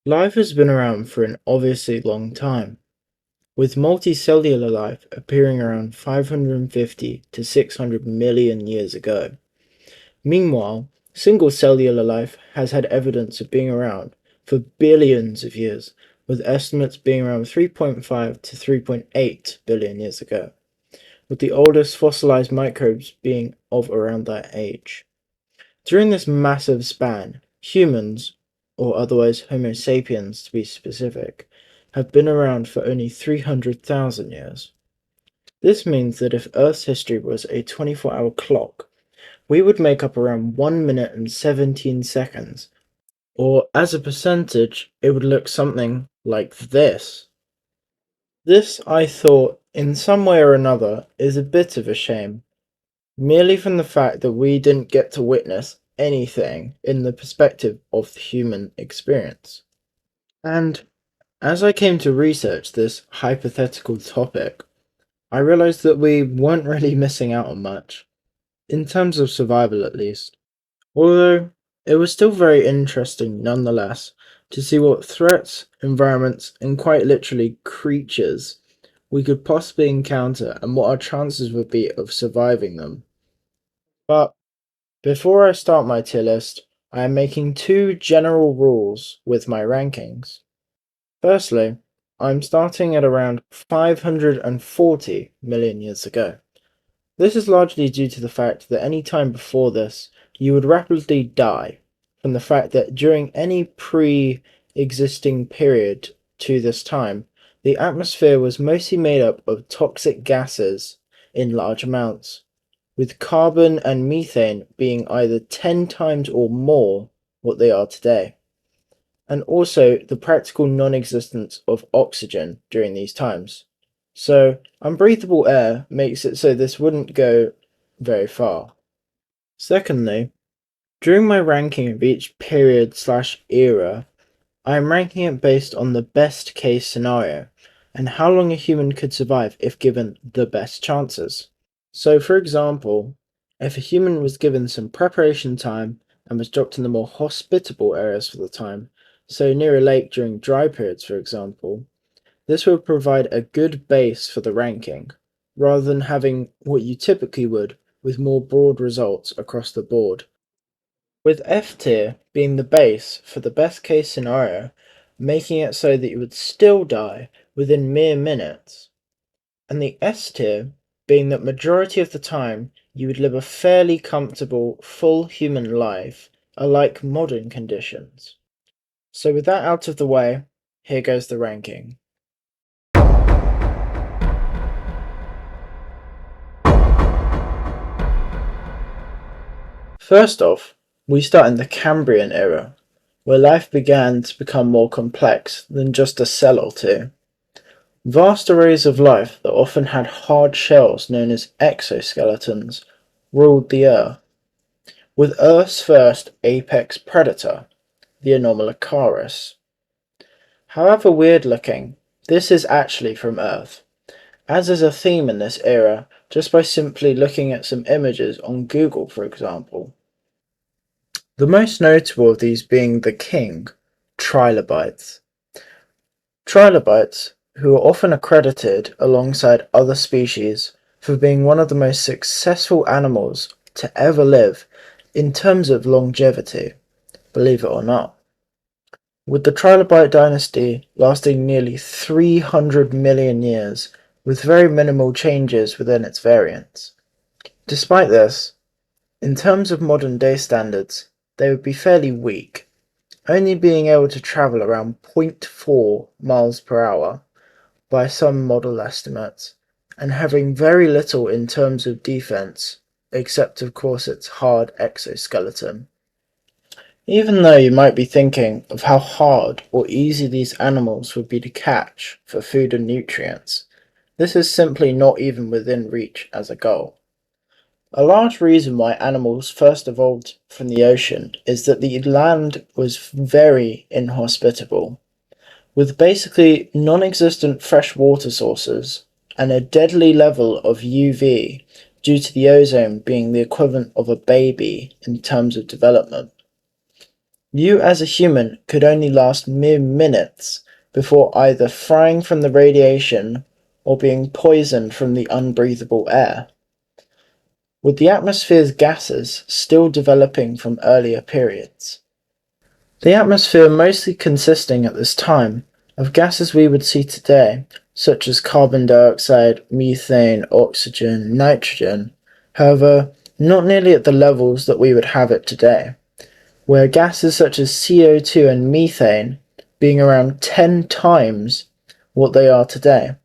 Life has been around for an obviously long time, with multicellular life appearing around 550 to 600 million years ago. Meanwhile, single cellular life has had evidence of being around for billions of years, with estimates being around 3.5 to 3.8 billion years ago, with the oldest fossilized microbes being of around that age. During this massive span, humans, or otherwise Homo sapiens to be specific, have been around for only 300,000 years. This means that if Earth's history was a 24-hour clock, we would make up around 1 minute and 17 seconds, or as a percentage, it would look something like this. This, I thought, in some way or another, is a bit of a shame, merely from the fact that we didn't get to witness anything in the perspective of the human experience. And as I came to research this hypothetical topic, I realized that we weren't really missing out on much, in terms of survival at least. Although it was still very interesting nonetheless to see what threats, environments, and quite literally creatures we could possibly encounter and what our chances would be of surviving them. But before I start my tier list, I am making two general rules with my rankings. Firstly, I'm starting at around 540 million years ago. This is largely due to the fact that any time before this, you would rapidly die from the fact that during any pre-existing period to this time, the atmosphere was mostly made up of toxic gases in large amounts, with carbon and methane being either 10 times or more what they are today, and also the practical non-existence of oxygen during these times. So, unbreathable air makes it so this wouldn't go very far. Secondly, during my ranking of each period/era, I am ranking it based on the best case scenario and how long a human could survive if given the best chances. So, for example, if a human was given some preparation time and was dropped in the more hospitable areas for the time, so near a lake during dry periods, for example, this would provide a good base for the ranking, rather than having what you typically would with more broad results across the board. With F tier being the base for the best case scenario, making it so that you would still die within mere minutes, and the S tier being that majority of the time you would live a fairly comfortable, full human life, unlike modern conditions. So with that out of the way, here goes the ranking. First off, we start in the Cambrian era, where life began to become more complex than just a cell or two. Vast arrays of life that often had hard shells known as exoskeletons ruled the Earth, with Earth's first apex predator, the Anomalocaris. However weird looking, this is actually from Earth, as is a theme in this era just by simply looking at some images on Google, for example. The most notable of these being the king, trilobites. Trilobites, who are often accredited alongside other species for being one of the most successful animals to ever live in terms of longevity, believe it or not, with the Trilobite dynasty lasting nearly 300 million years with very minimal changes within its variants. Despite this, in terms of modern day standards, they would be fairly weak, only being able to travel around 0.4 miles per hour by some model estimates, and having very little in terms of defense, except of course its hard exoskeleton. Even though you might be thinking of how hard or easy these animals would be to catch for food and nutrients, this is simply not even within reach as a goal. A large reason why animals first evolved from the ocean is that the land was very inhospitable, with basically non-existent fresh water sources and a deadly level of UV due to the ozone being the equivalent of a baby in terms of development. You as a human could only last mere minutes before either frying from the radiation or being poisoned from the unbreathable air, with the atmosphere's gases still developing from earlier periods. The atmosphere mostly consisting at this time of gases we would see today, such as carbon dioxide, methane, oxygen, nitrogen, however, not nearly at the levels that we would have it today, where gases such as CO2 and methane being around 10 times what they are today,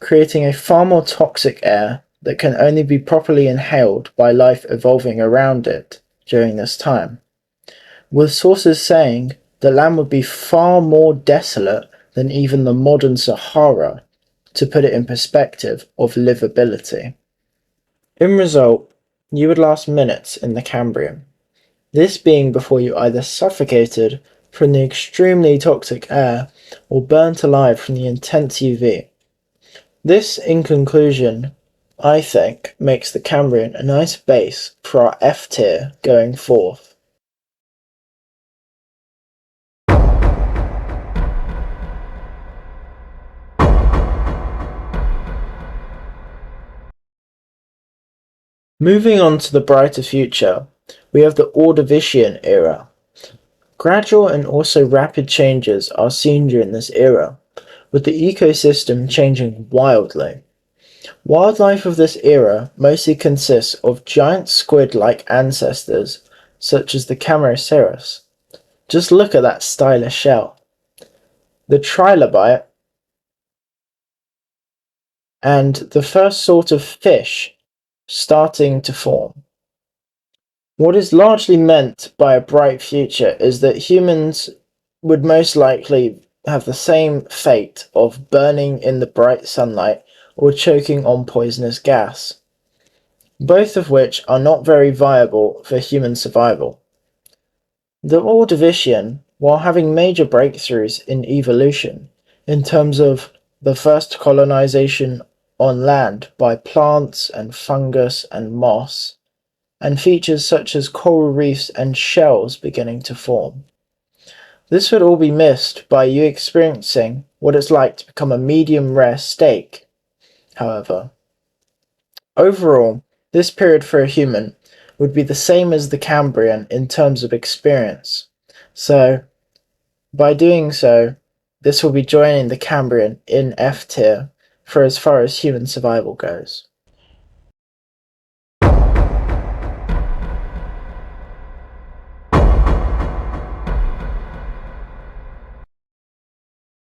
creating a far more toxic air that can only be properly inhaled by life evolving around it during this time, with sources saying the land would be far more desolate than even the modern Sahara, to put it in perspective of livability. In result, you would last minutes in the Cambrian, this being before you either suffocated from the extremely toxic air or burnt alive from the intense UV. This, in conclusion, I think makes the Cambrian a nice base for our F tier going forth. Moving on to the brighter future, we have the Ordovician era. Gradual and also rapid changes are seen during this era, with the ecosystem changing wildly. Wildlife of this era mostly consists of giant squid-like ancestors, such as the Cambrian. Just look at that stylish shell. The trilobite, and the first sort of fish starting to form. What is largely meant by a bright future is that humans would most likely have the same fate of burning in the bright sunlight or choking on poisonous gas, both of which are not very viable for human survival. The Ordovician, while having major breakthroughs in evolution in terms of the first colonization on land by plants and fungus and moss, and features such as coral reefs and shells beginning to form. This would all be missed by you experiencing what it's like to become a medium rare steak, however. Overall, this period for a human would be the same as the Cambrian in terms of experience. So, by doing so, this will be joining the Cambrian in F tier for as far as human survival goes.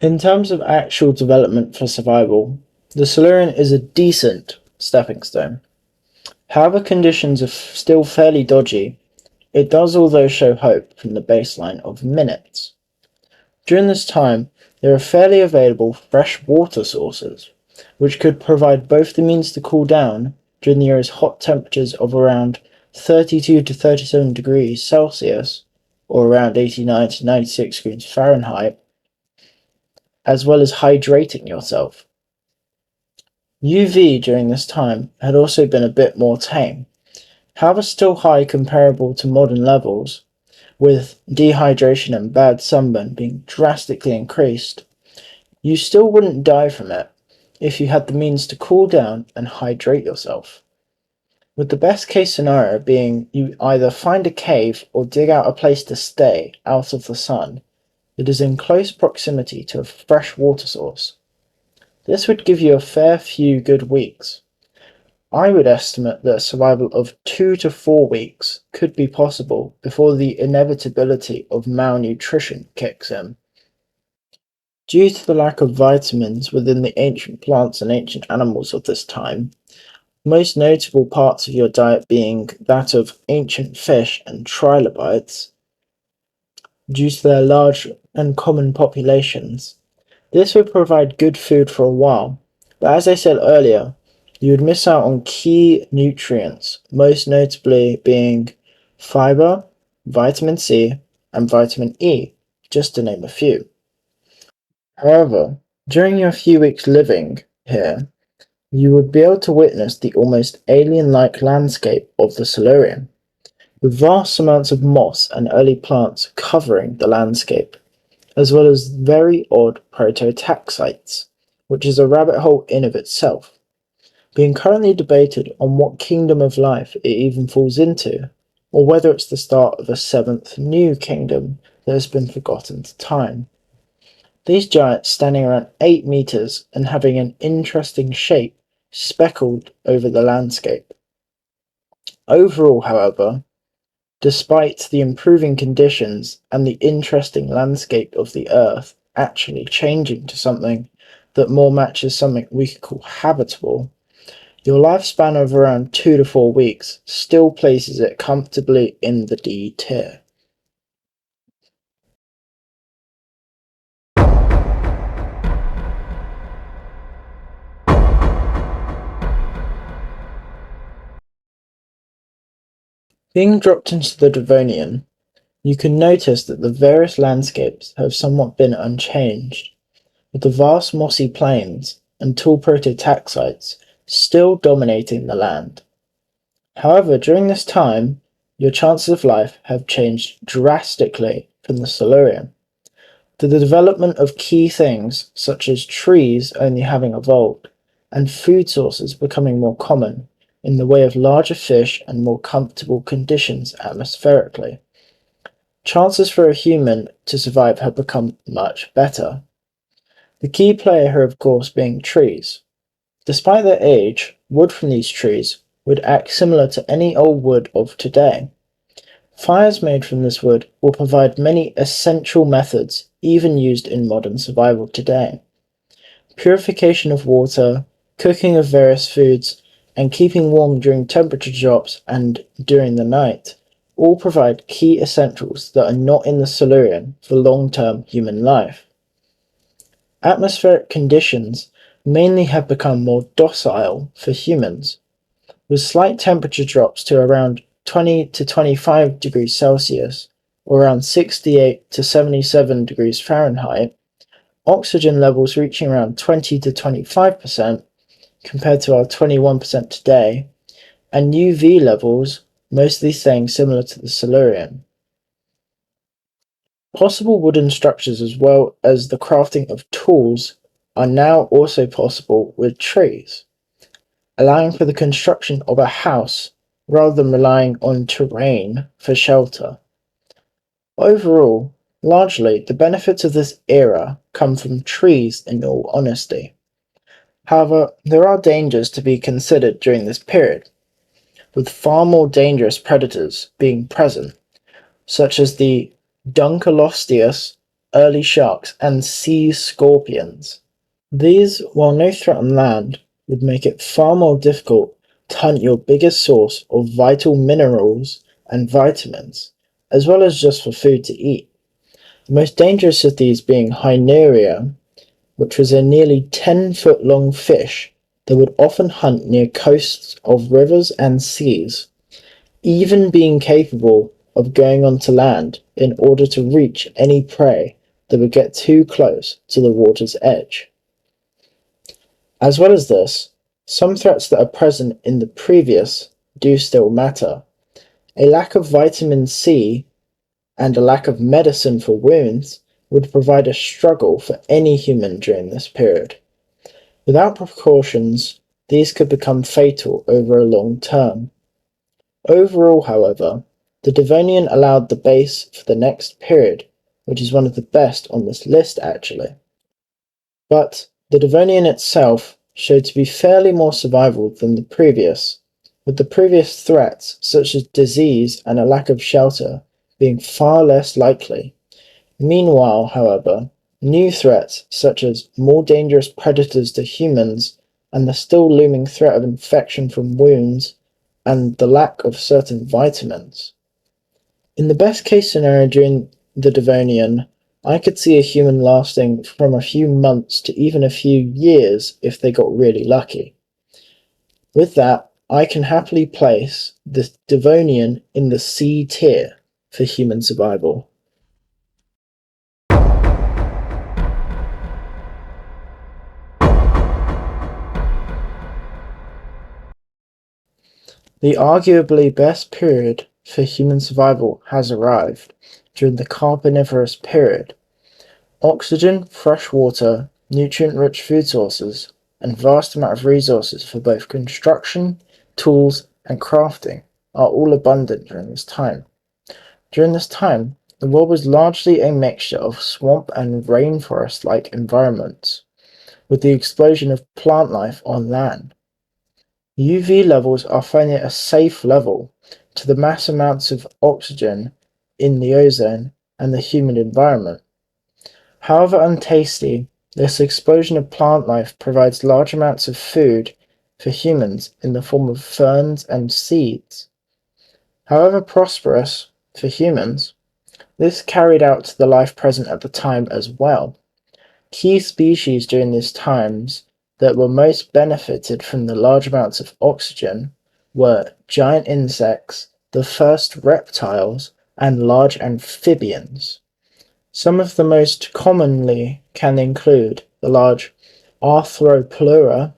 In terms of actual development for survival, the Silurian is a decent stepping stone. However, conditions are still fairly dodgy. It does although show hope from the baseline of minutes. During this time, there are fairly available fresh water sources, which could provide both the means to cool down during the year's hot temperatures of around 32 to 37 degrees Celsius, or around 89 to 96 degrees Fahrenheit, as well as hydrating yourself. UV during this time had also been a bit more tame, however still high comparable to modern levels, with dehydration and bad sunburn being drastically increased. You still wouldn't die from it if you had the means to cool down and hydrate yourself, with the best case scenario being you either find a cave or dig out a place to stay out of the sun that is in close proximity to a fresh water source. This would give you a fair few good weeks. I would estimate that a survival of 2 to 4 weeks could be possible before the inevitability of malnutrition kicks in. Due to the lack of vitamins within the ancient plants and ancient animals of this time, most notable parts of your diet being that of ancient fish and trilobites, due to their large and common populations. This would provide good food for a while, but as I said earlier, you would miss out on key nutrients, most notably being fiber, vitamin C, and vitamin E, just to name a few. However, during your few weeks living here, you would be able to witness the almost alien-like landscape of the Silurian. with vast amounts of moss and early plants covering the landscape, as well as very odd proto-taxites, which is a rabbit hole in of itself, being currently debated on what kingdom of life it even falls into, or whether it's the start of a seventh new kingdom that has been forgotten to time. These giants standing around 8 meters and having an interesting shape speckled over the landscape. Overall, however, despite the improving conditions and the interesting landscape of the Earth actually changing to something that more matches something we could call habitable, your lifespan of around 2 to 4 weeks still places it comfortably in the D tier. Being dropped into the Devonian, you can notice that the various landscapes have somewhat been unchanged, with the vast mossy plains and tall prototaxites still dominating the land. However, during this time, your chances of life have changed drastically from the Silurian, to the development of key things such as trees only having evolved, and food sources becoming more common in the way of larger fish and more comfortable conditions atmospherically. Chances for a human to survive have become much better. The key player here, of course, being trees. Despite their age, wood from these trees would act similar to any old wood of today. Fires made from this wood will provide many essential methods even used in modern survival today. Purification of water, cooking of various foods, and keeping warm during temperature drops and during the night all provide key essentials that are not in the Silurian for long-term human life. Atmospheric conditions mainly have become more docile for humans, with slight temperature drops to around 20 to 25 degrees Celsius, or around 68 to 77 degrees Fahrenheit, oxygen levels reaching around 20 to 25% compared to our 21% today, and UV levels mostly staying similar to the Silurian. Possible wooden structures as well as the crafting of tools are now also possible with trees, allowing for the construction of a house rather than relying on terrain for shelter. Overall, largely the benefits of this era come from trees in all honesty. However, there are dangers to be considered during this period, with far more dangerous predators being present, such as the Dunkleosteus, early sharks, and sea scorpions. These, while no threat on land, would make it far more difficult to hunt your biggest source of vital minerals and vitamins, as well as just for food to eat. The most dangerous of these being Hyneria, which was a nearly 10-foot long fish that would often hunt near coasts of rivers and seas, even being capable of going onto land in order to reach any prey that would get too close to the water's edge. As well as this, some threats that are present in the previous do still matter. A lack of vitamin C and a lack of medicine for wounds would provide a struggle for any human during this period. Without precautions, these could become fatal over a long term. Overall, however, the Devonian allowed the base for the next period, which is one of the best on this list actually. But the Devonian itself showed to be fairly more survival than the previous, with the previous threats such as disease and a lack of shelter being far less likely. Meanwhile, however, new threats such as more dangerous predators to humans and the still looming threat of infection from wounds and the lack of certain vitamins. In the best case scenario during the Devonian, I could see a human lasting from a few months to even a few years if they got really lucky. With that, I can happily place the Devonian in the C tier for human survival. The arguably best period for human survival has arrived during the Carboniferous period. Oxygen, fresh water, nutrient-rich food sources, and vast amount of resources for both construction, tools, and crafting are all abundant during this time. During this time, the world was largely a mixture of swamp and rainforest-like environments, with the explosion of plant life on land. UV levels are finally at a safe level to the mass amounts of oxygen in the ozone and the humid environment. However untasty, this explosion of plant life provides large amounts of food for humans in the form of ferns and seeds. However prosperous for humans, this carried out to the life present at the time as well. Key species during these times that were most benefited from the large amounts of oxygen were giant insects, the first reptiles, and large amphibians. Some of the most commonly can include the large Arthropleura,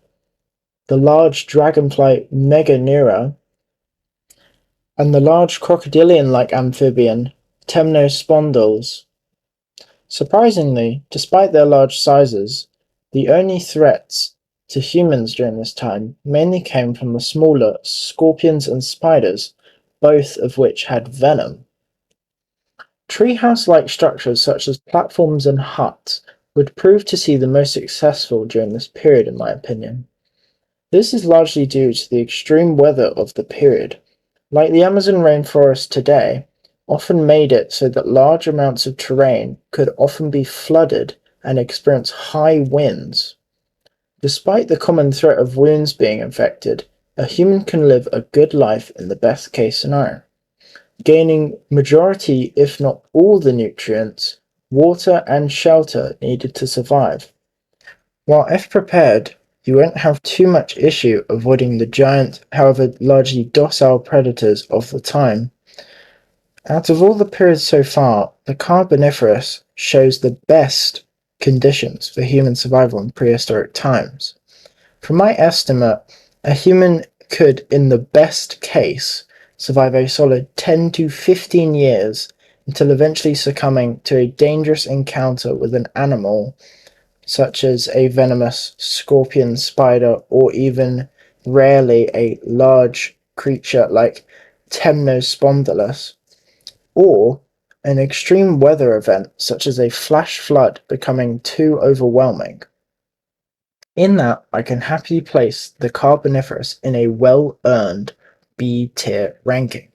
the large dragonfly Meganeura, and the large crocodilian-like amphibian Temnospondyls. Surprisingly, despite their large sizes, the only threats to humans during this time mainly came from the smaller scorpions and spiders, both of which had venom. Treehouse-like structures such as platforms and huts would prove to see the most successful during this period, in my opinion. This is largely due to the extreme weather of the period. Like the Amazon rainforest today, often made it so that large amounts of terrain could often be flooded and experience high winds. Despite the common threat of wounds being infected, a human can live a good life in the best case scenario, gaining majority if not all the nutrients, water and shelter needed to survive. While if prepared, you won't have too much issue avoiding the giant, however largely docile predators of the time. Out of all the periods so far, the Carboniferous shows the best conditions for human survival in prehistoric times. From my estimate, a human could, in the best case, survive a solid 10 to 15 years until eventually succumbing to a dangerous encounter with an animal such as a venomous scorpion, spider, or even rarely a large creature like Temnospondylus, or an extreme weather event such as a flash flood becoming too overwhelming. In that, I can happily place the Carboniferous in a well-earned B-tier ranking.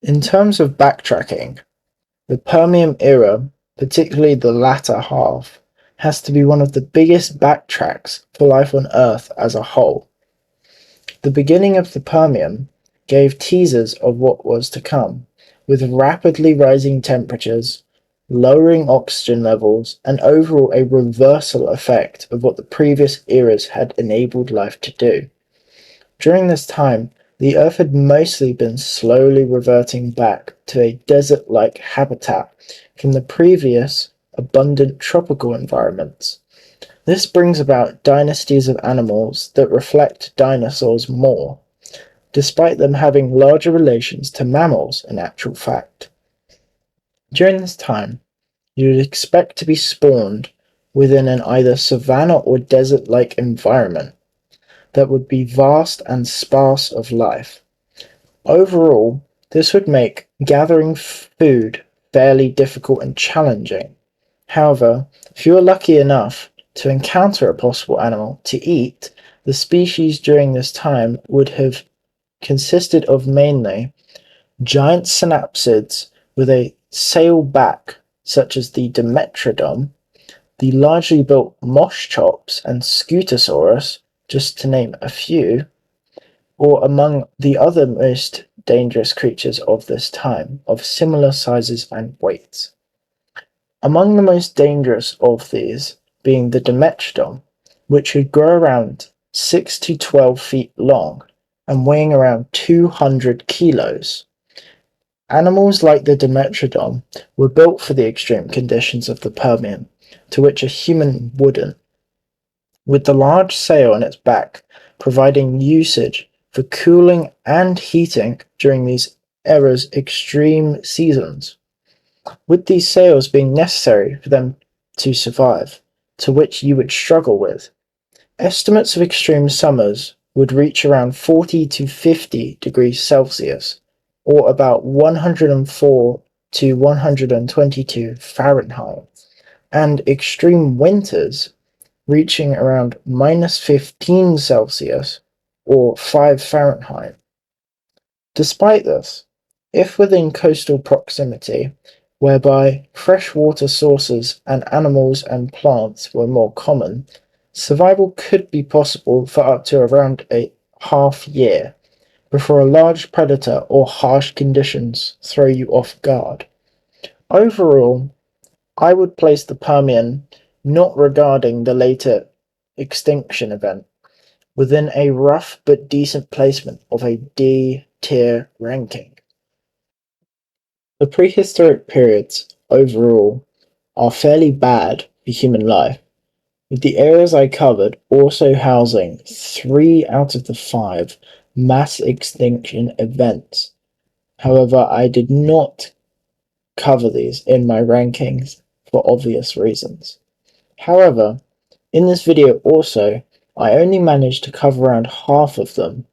In terms of backtracking, the Permian era, particularly the latter half, has to be one of the biggest backtracks for life on Earth as a whole. The beginning of the Permian gave teasers of what was to come, with rapidly rising temperatures, lowering oxygen levels, and overall a reversal effect of what the previous eras had enabled life to do. During this time, the Earth had mostly been slowly reverting back to a desert-like habitat from the previous abundant tropical environments. This brings about dynasties of animals that reflect dinosaurs more, despite them having larger relations to mammals in actual fact. During this time, you would expect to be spawned within an either savanna or desert-like environment that would be vast and sparse of life. Overall, this would make gathering food fairly difficult and challenging. However, if you are lucky enough to encounter a possible animal to eat, the species during this time would have consisted of mainly giant synapsids with a sail back, such as the Dimetrodon, the largely built Moschchops and Scutosaurus, just to name a few, or among the other most dangerous creatures of this time, of similar sizes and weights. Among the most dangerous of these being the Dimetrodon, which could grow around 6 to 12 feet long and weighing around 200 kilos. Animals like the Dimetrodon were built for the extreme conditions of the Permian, to which a human wouldn't, with the large sail on its back providing usage for cooling and heating during these era's extreme seasons, with these sails being necessary for them to survive, to which you would struggle with. Estimates of extreme summers would reach around 40 to 50 degrees Celsius, or about 104 to 122 Fahrenheit, and extreme winters reaching around -15 Celsius or 5 Fahrenheit. Despite this, if within coastal proximity, whereby freshwater sources and animals and plants were more common, survival could be possible for up to around a half year before a large predator or harsh conditions throw you off guard. Overall, I would place the Permian, not regarding the later extinction event, within a rough but decent placement of a D tier ranking. The prehistoric periods, overall, are fairly bad for human life, with the areas I covered also housing 3 out of the 5 mass extinction events. However, I did not cover these in my rankings for obvious reasons. However, in this video also, I only managed to cover around half of them,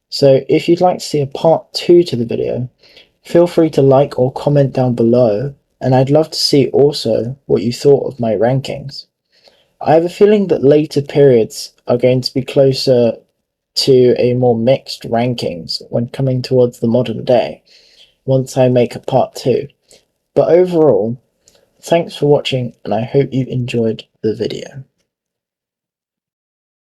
so if you'd like to see a part 2 to the video, feel free to like or comment down below, and I'd love to see also what you thought of my rankings. I have a feeling that later periods are going to be closer to a more mixed rankings when coming towards the modern day, once I make a part 2. But overall, thanks for watching, and I hope you enjoyed the video.